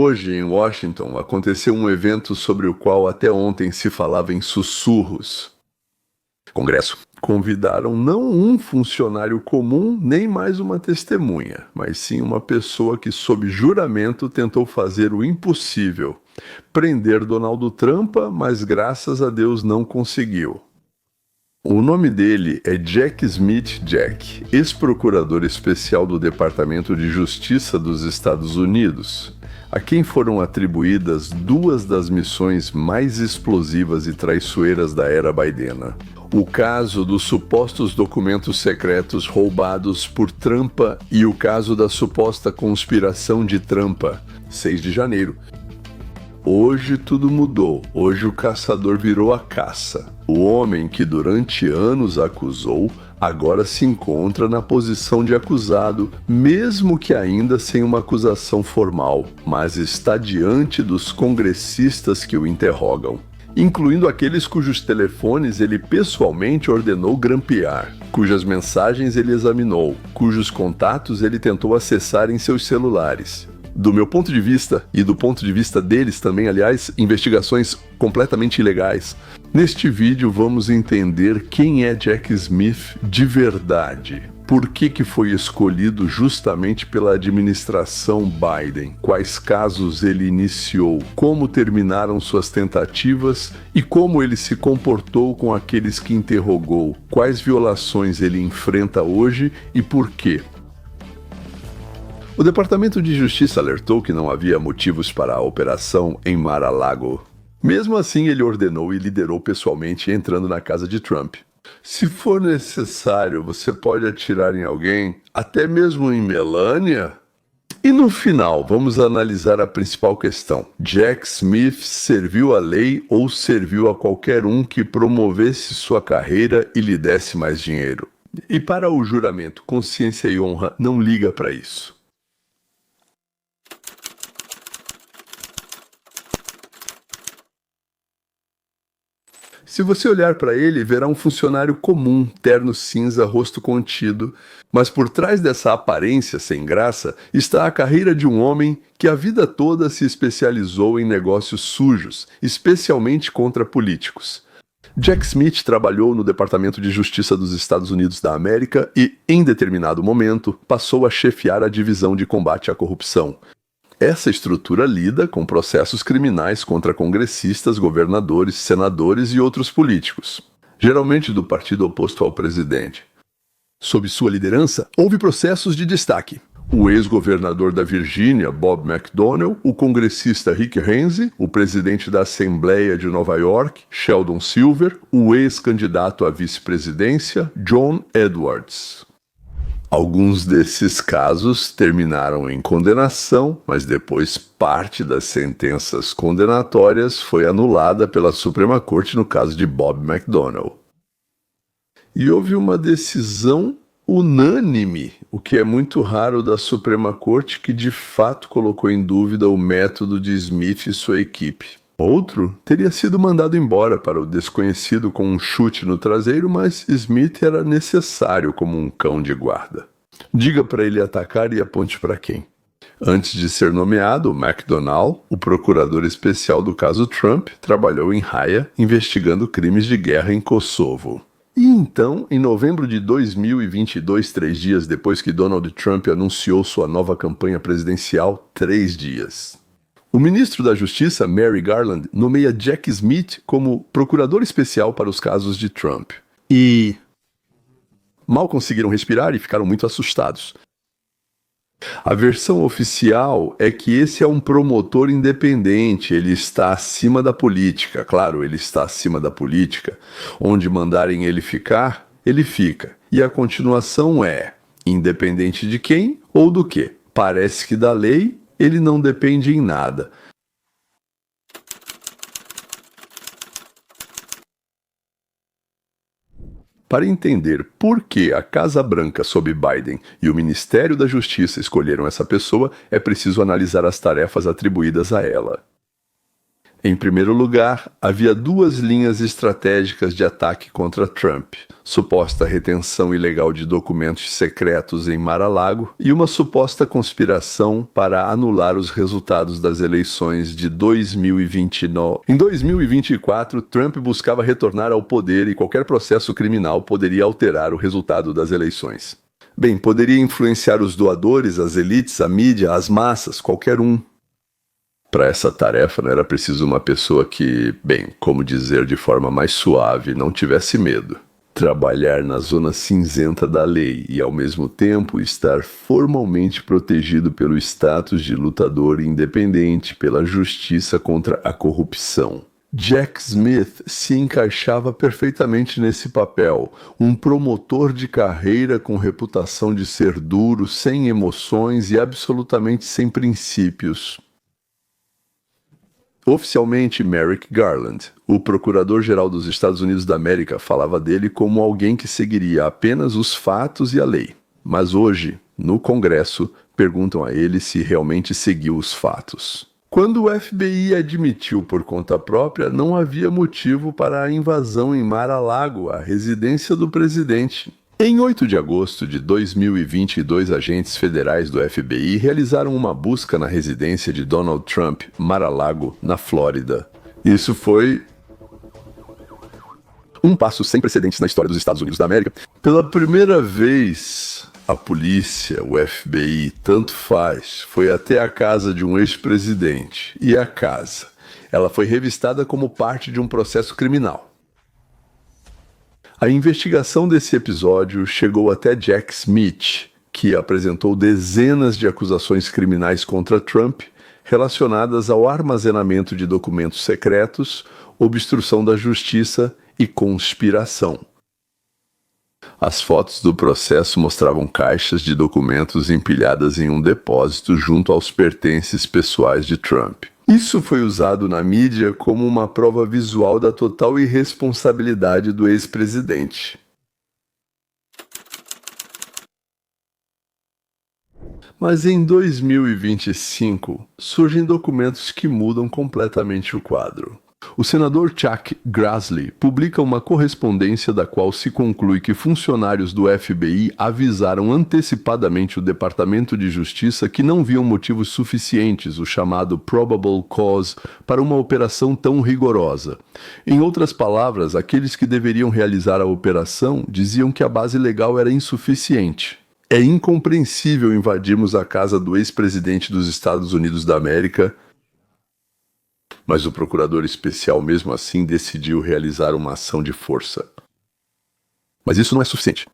Hoje, em Washington, aconteceu um evento sobre o qual até ontem se falava em sussurros. Congresso. Convidaram não um funcionário comum, nem mais uma testemunha, mas sim uma pessoa que, sob juramento, tentou fazer o impossível: prender Donald Trump, mas graças a Deus não conseguiu. O nome dele é Jack Smith Jack, ex-procurador especial do Departamento de Justiça dos Estados Unidos, a quem foram atribuídas duas das missões mais explosivas e traiçoeiras da era Bidena. O caso dos supostos documentos secretos roubados por Trump e o caso da suposta conspiração de Trump, 6 de janeiro. Hoje tudo mudou, hoje o caçador virou a caça. O homem que durante anos acusou, agora se encontra na posição de acusado, mesmo que ainda sem uma acusação formal, mas está diante dos congressistas que o interrogam, incluindo aqueles cujos telefones ele pessoalmente ordenou grampear, cujas mensagens ele examinou, cujos contatos ele tentou acessar em seus celulares. Do meu ponto de vista, e do ponto de vista deles também, aliás, investigações completamente ilegais. Neste vídeo vamos entender quem é Jack Smith de verdade. Por que foi escolhido justamente pela administração Biden? Quais casos ele iniciou? Como terminaram suas tentativas? E como ele se comportou com aqueles que interrogou? Quais violações ele enfrenta hoje e por quê? O Departamento de Justiça alertou que não havia motivos para a operação em Mar-a-Lago. Mesmo assim, ele ordenou e liderou pessoalmente entrando na casa de Trump. Se for necessário, você pode atirar em alguém, até mesmo em Melania? E no final, vamos analisar a principal questão. Jack Smith serviu à lei ou serviu a qualquer um que promovesse sua carreira e lhe desse mais dinheiro? E para o juramento, consciência e honra não liga para isso. Se você olhar para ele, verá um funcionário comum, terno cinza, rosto contido, mas por trás dessa aparência sem graça está a carreira de um homem que a vida toda se especializou em negócios sujos, especialmente contra políticos. Jack Smith trabalhou no Departamento de Justiça dos Estados Unidos da América e, em determinado momento, passou a chefiar a divisão de combate à corrupção. Essa estrutura lida com processos criminais contra congressistas, governadores, senadores e outros políticos, geralmente do partido oposto ao presidente. Sob sua liderança, houve processos de destaque. O ex-governador da Virgínia, Bob McDonnell, o congressista Rick Henze, o presidente da Assembleia de Nova York, Sheldon Silver, o ex-candidato à vice-presidência, John Edwards. Alguns desses casos terminaram em condenação, mas depois parte das sentenças condenatórias foi anulada pela Suprema Corte no caso de Bob McDonnell. E houve uma decisão unânime, o que é muito raro da Suprema Corte, que de fato colocou em dúvida o método de Smith e sua equipe. Outro teria sido mandado embora para o desconhecido com um chute no traseiro, mas Smith era necessário como um cão de guarda. Diga para ele atacar e aponte para quem. Antes de ser nomeado, McDonnell, o procurador especial do caso Trump, trabalhou em Haia, investigando crimes de guerra em Kosovo. E então, em novembro de 2022, 3 dias depois que Donald Trump anunciou sua nova campanha presidencial, 3 dias. O ministro da Justiça, Merrick Garland, nomeia Jack Smith como procurador especial para os casos de Trump. E mal conseguiram respirar e ficaram muito assustados. A versão oficial é que esse é um promotor independente, ele está acima da política. Claro, ele está acima da política. Onde mandarem ele ficar, ele fica. E a continuação é: independente de quem ou do quê. Parece que da lei ele não depende em nada. Para entender por que a Casa Branca sob Biden e o Ministério da Justiça escolheram essa pessoa, é preciso analisar as tarefas atribuídas a ela. Em primeiro lugar, havia duas linhas estratégicas de ataque contra Trump: suposta retenção ilegal de documentos secretos em Mar-a-Lago e uma suposta conspiração para anular os resultados das eleições de 2029. Em 2024, Trump buscava retornar ao poder e qualquer processo criminal poderia alterar o resultado das eleições. Bem, poderia influenciar os doadores, as elites, a mídia, as massas, qualquer um. Para essa tarefa não era preciso uma pessoa que, bem, como dizer de forma mais suave, não tivesse medo. Trabalhar na zona cinzenta da lei e, ao mesmo tempo, estar formalmente protegido pelo status de lutador independente pela justiça contra a corrupção. Jack Smith se encaixava perfeitamente nesse papel, um promotor de carreira com reputação de ser duro, sem emoções e absolutamente sem princípios. Oficialmente, Merrick Garland, o procurador-geral dos Estados Unidos da América, falava dele como alguém que seguiria apenas os fatos e a lei. Mas hoje, no Congresso, perguntam a ele se realmente seguiu os fatos. Quando o FBI admitiu por conta própria, não havia motivo para a invasão em Mar-a-Lago, a residência do presidente. Em 8 de agosto de 2022, agentes federais do FBI realizaram uma busca na residência de Donald Trump, Mar-a-Lago, na Flórida. Isso foi um passo sem precedentes na história dos Estados Unidos da América. Pela primeira vez, a polícia, o FBI, tanto faz, foi até a casa de um ex-presidente. E a casa? Ela foi revistada como parte de um processo criminal. A investigação desse episódio chegou até Jack Smith, que apresentou dezenas de acusações criminais contra Trump relacionadas ao armazenamento de documentos secretos, obstrução da justiça e conspiração. As fotos do processo mostravam caixas de documentos empilhadas em um depósito junto aos pertences pessoais de Trump. Isso foi usado na mídia como uma prova visual da total irresponsabilidade do ex-presidente. Mas em 2025, surgem documentos que mudam completamente o quadro. O senador Chuck Grassley publica uma correspondência da qual se conclui que funcionários do FBI avisaram antecipadamente o Departamento de Justiça que não viam motivos suficientes, o chamado probable cause, para uma operação tão rigorosa. Em outras palavras, aqueles que deveriam realizar a operação diziam que a base legal era insuficiente. É incompreensível invadirmos a casa do ex-presidente dos Estados Unidos da América, mas o procurador especial, mesmo assim, decidiu realizar uma ação de força. Mas isso não é suficiente.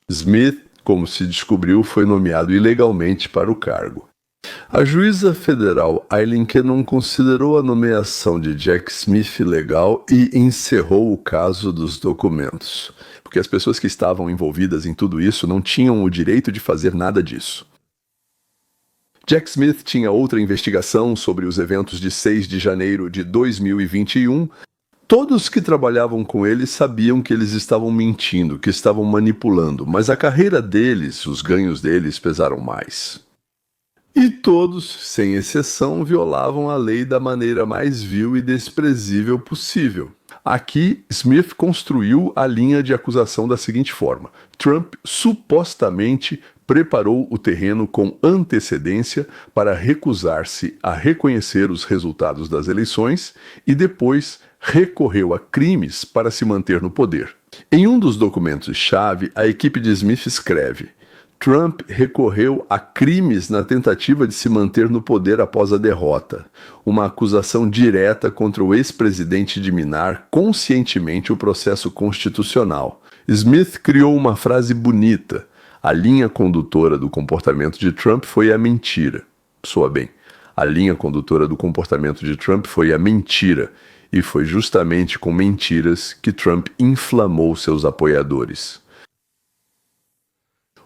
Smith, como se descobriu, foi nomeado ilegalmente para o cargo. A juíza federal Aileen Cannon considerou a nomeação de Jack Smith legal e encerrou o caso dos documentos, porque as pessoas que estavam envolvidas em tudo isso não tinham o direito de fazer nada disso. Jack Smith tinha outra investigação sobre os eventos de 6 de janeiro de 2021. Todos que trabalhavam com ele sabiam que eles estavam mentindo, que estavam manipulando, mas a carreira deles, os ganhos deles pesaram mais. E todos, sem exceção, violavam a lei da maneira mais vil e desprezível possível. Aqui, Smith construiu a linha de acusação da seguinte forma: Trump supostamente preparou o terreno com antecedência para recusar-se a reconhecer os resultados das eleições e depois recorreu a crimes para se manter no poder. Em um dos documentos-chave, a equipe de Smith escreve: Trump recorreu a crimes na tentativa de se manter no poder após a derrota, uma acusação direta contra o ex-presidente de minar conscientemente o processo constitucional. Smith criou uma frase bonita: a linha condutora do comportamento de Trump foi a mentira. Soa bem, a linha condutora do comportamento de Trump foi a mentira, e foi justamente com mentiras que Trump inflamou seus apoiadores.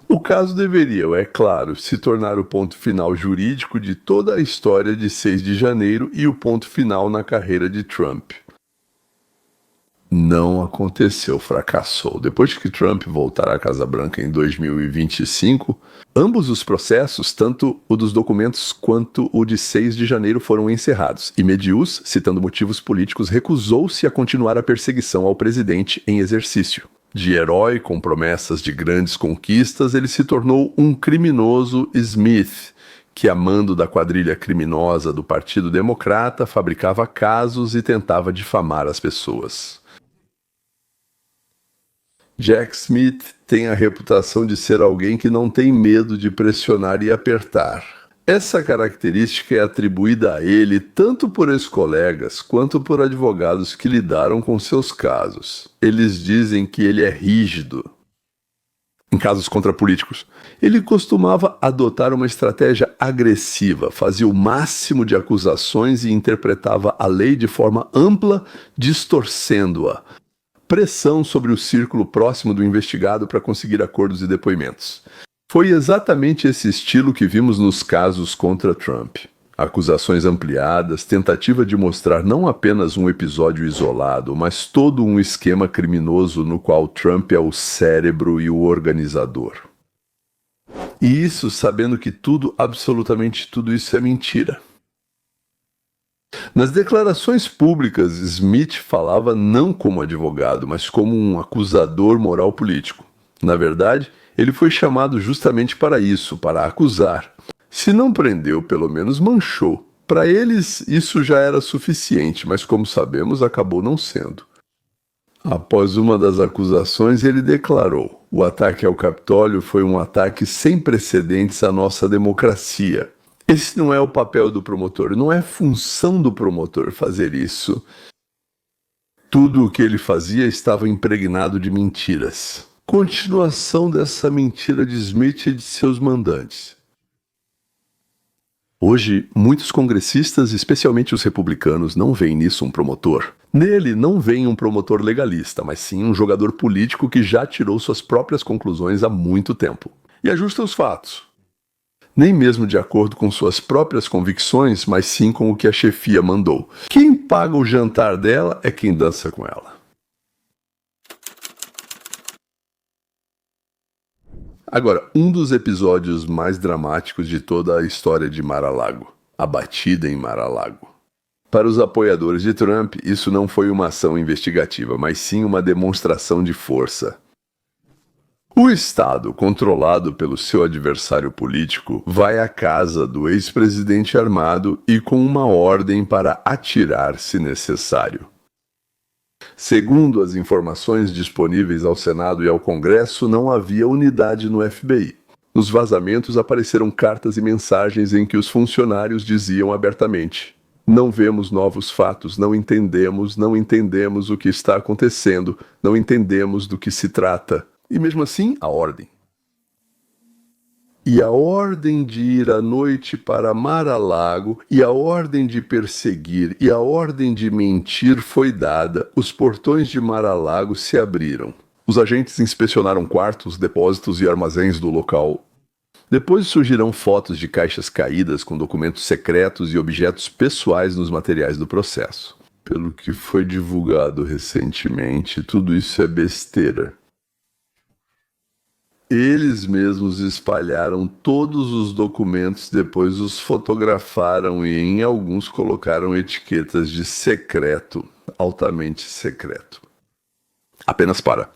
O caso deveria, é claro, se tornar o ponto final jurídico de toda a história de 6 de janeiro e o ponto final na carreira de Trump. Não aconteceu, fracassou. Depois que Trump voltar à Casa Branca em 2025, ambos os processos, tanto o dos documentos quanto o de 6 de janeiro, foram encerrados. E Medius, citando motivos políticos, recusou-se a continuar a perseguição ao presidente em exercício. De herói com promessas de grandes conquistas, ele se tornou um criminoso Smith, que, a mando da quadrilha criminosa do Partido Democrata, fabricava casos e tentava difamar as pessoas. Jack Smith tem a reputação de ser alguém que não tem medo de pressionar e apertar. Essa característica é atribuída a ele tanto por ex-colegas quanto por advogados que lidaram com seus casos. Eles dizem que ele é rígido. Em casos contra políticos, ele costumava adotar uma estratégia agressiva, fazia o máximo de acusações e interpretava a lei de forma ampla, distorcendo-a. Pressão sobre o círculo próximo do investigado para conseguir acordos e depoimentos. Foi exatamente esse estilo que vimos nos casos contra Trump. Acusações ampliadas, tentativa de mostrar não apenas um episódio isolado, mas todo um esquema criminoso no qual Trump é o cérebro e o organizador. E isso sabendo que tudo, absolutamente tudo isso é mentira. Nas declarações públicas, Smith falava não como advogado, mas como um acusador moral político. Na verdade, ele foi chamado justamente para isso, para acusar. Se não prendeu, pelo menos manchou. Para eles, isso já era suficiente, mas como sabemos, acabou não sendo. Após uma das acusações, ele declarou: "O ataque ao Capitólio foi um ataque sem precedentes à nossa democracia. Esse não é o papel do promotor, não é função do promotor fazer isso. Tudo o que ele fazia estava impregnado de mentiras." Continuação dessa mentira de Smith e de seus mandantes. Hoje, muitos congressistas, especialmente os republicanos, não veem nisso um promotor. Nele não veem um promotor legalista, mas sim um jogador político que já tirou suas próprias conclusões há muito tempo. E ajusta os fatos. Nem mesmo de acordo com suas próprias convicções, mas sim com o que a chefia mandou. Quem paga o jantar dela é quem dança com ela. Agora, um dos episódios mais dramáticos de toda a história de Mar-a-Lago, a batida em Mar-a-Lago. Para os apoiadores de Trump, isso não foi uma ação investigativa, mas sim uma demonstração de força. O Estado, controlado pelo seu adversário político, vai à casa do ex-presidente armado e com uma ordem para atirar se necessário. Segundo as informações disponíveis ao Senado e ao Congresso, não havia unidade no FBI. Nos vazamentos apareceram cartas e mensagens em que os funcionários diziam abertamente: "Não vemos novos fatos, não entendemos o que está acontecendo, não entendemos do que se trata." E mesmo assim, a ordem. E a ordem de ir à noite para Mar-a-Lago, e a ordem de perseguir, e a ordem de mentir foi dada. Os portões de Mar-a-Lago se abriram. Os agentes inspecionaram quartos, depósitos e armazéns do local. Depois surgirão fotos de caixas caídas com documentos secretos e objetos pessoais nos materiais do processo. Pelo que foi divulgado recentemente, tudo isso é besteira. Eles mesmos espalharam todos os documentos, depois os fotografaram e em alguns colocaram etiquetas de secreto, altamente secreto. Apenas para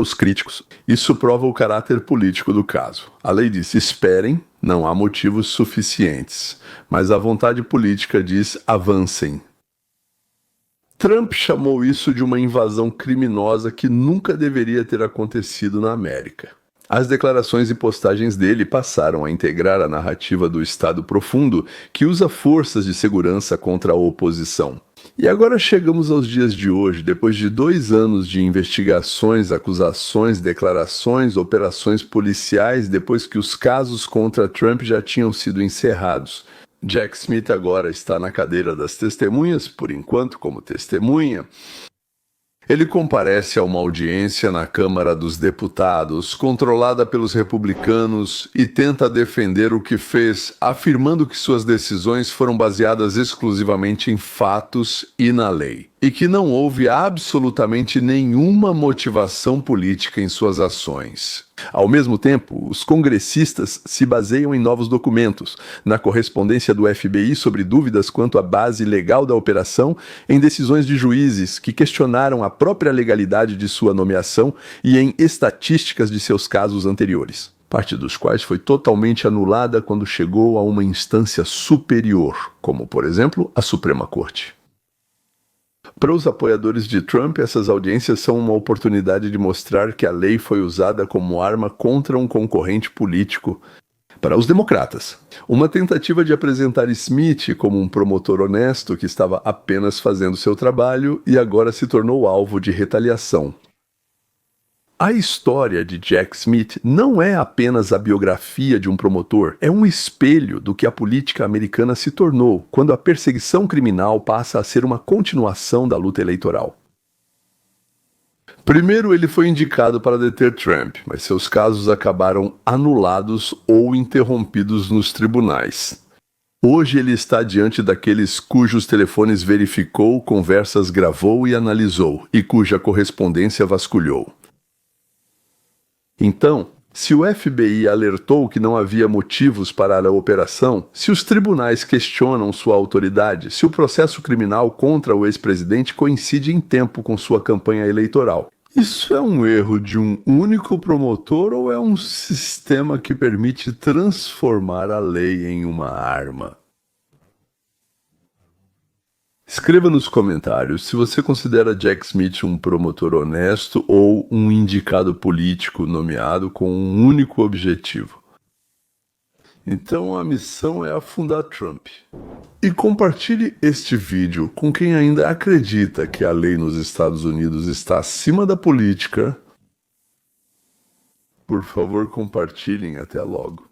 os críticos, isso prova o caráter político do caso. A lei diz: esperem, não há motivos suficientes, mas a vontade política diz: avancem. Trump chamou isso de uma invasão criminosa que nunca deveria ter acontecido na América. As declarações e postagens dele passaram a integrar a narrativa do Estado profundo que usa forças de segurança contra a oposição. E agora chegamos aos dias de hoje, depois de 2 anos de investigações, acusações, declarações, operações policiais, depois que os casos contra Trump já tinham sido encerrados. Jack Smith agora está na cadeira das testemunhas, por enquanto como testemunha. Ele comparece a uma audiência na Câmara dos Deputados, controlada pelos republicanos, e tenta defender o que fez, afirmando que suas decisões foram baseadas exclusivamente em fatos e na lei. e que não houve absolutamente nenhuma motivação política em suas ações. Ao mesmo tempo, os congressistas se baseiam em novos documentos, na correspondência do FBI sobre dúvidas quanto à base legal da operação, em decisões de juízes que questionaram a própria legalidade de sua nomeação e em estatísticas de seus casos anteriores, parte dos quais foi totalmente anulada quando chegou a uma instância superior, como, por exemplo, a Suprema Corte. Para os apoiadores de Trump, essas audiências são uma oportunidade de mostrar que a lei foi usada como arma contra um concorrente político. Para os democratas, uma tentativa de apresentar Smith como um promotor honesto que estava apenas fazendo seu trabalho e agora se tornou alvo de retaliação. A história de Jack Smith não é apenas a biografia de um promotor, é um espelho do que a política americana se tornou quando a perseguição criminal passa a ser uma continuação da luta eleitoral. Primeiro, ele foi indicado para deter Trump, mas seus casos acabaram anulados ou interrompidos nos tribunais. Hoje ele está diante daqueles cujos telefones verificou, conversas gravou e analisou, e cuja correspondência vasculhou. Então, se o FBI alertou que não havia motivos para a operação, se os tribunais questionam sua autoridade, se o processo criminal contra o ex-presidente coincide em tempo com sua campanha eleitoral, isso é um erro de um único promotor ou é um sistema que permite transformar a lei em uma arma? Escreva nos comentários se você considera Jack Smith um promotor honesto ou um indicado político nomeado com um único objetivo. Então a missão é afundar Trump. E compartilhe este vídeo com quem ainda acredita que a lei nos Estados Unidos está acima da política. Por favor, compartilhem. Até logo.